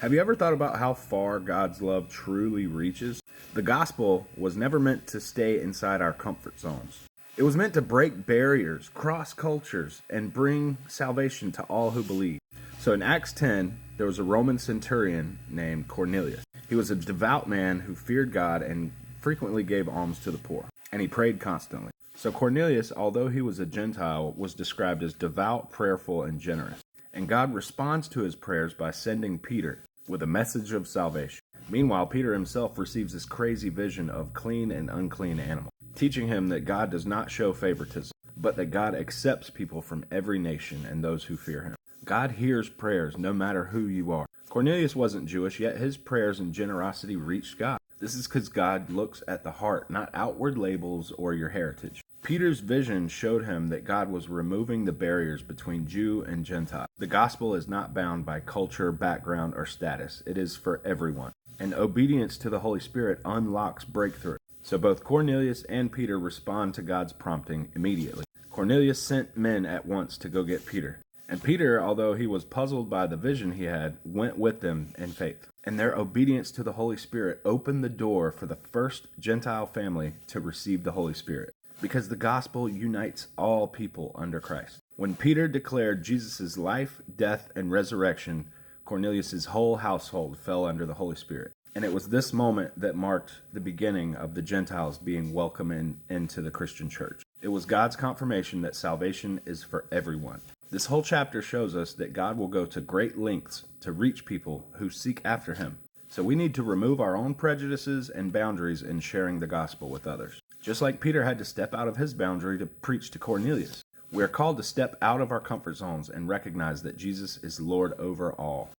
Have you ever thought about how far God's love truly reaches? The gospel was never meant to stay inside our comfort zones. It was meant to break barriers, cross cultures, and bring salvation to all who believe. So in Acts 10, there was a Roman centurion named Cornelius. He was a devout man who feared God and frequently gave alms to the poor, and he prayed constantly. So Cornelius, although he was a Gentile, was described as devout, prayerful, and generous. And God responds to his prayers by sending Peter with a message of salvation. Meanwhile, Peter himself receives this crazy vision of clean and unclean animals, teaching him that God does not show favoritism, but that God accepts people from every nation and those who fear him. God hears prayers no matter who you are. Cornelius wasn't Jewish, yet his prayers and generosity reached God. This is because God looks at the heart, not outward labels or your heritage. Peter's vision showed him that God was removing the barriers between Jew and Gentile. The gospel is not bound by culture, background, or status. It is for everyone. And obedience to the Holy Spirit unlocks breakthrough. So both Cornelius and Peter respond to God's prompting immediately. Cornelius sent men at once to go get Peter. And Peter, although he was puzzled by the vision he had, went with them in faith. And their obedience to the Holy Spirit opened the door for the first Gentile family to receive the Holy Spirit, because the gospel unites all people under Christ. When Peter declared Jesus' life, death, and resurrection, Cornelius' whole household fell under the Holy Spirit. And it was this moment that marked the beginning of the Gentiles being welcomed into the Christian church. It was God's confirmation that salvation is for everyone. This whole chapter shows us that God will go to great lengths to reach people who seek after him. So we need to remove our own prejudices and boundaries in sharing the gospel with others. Just like Peter had to step out of his boundary to preach to Cornelius, we are called to step out of our comfort zones and recognize that Jesus is Lord over all.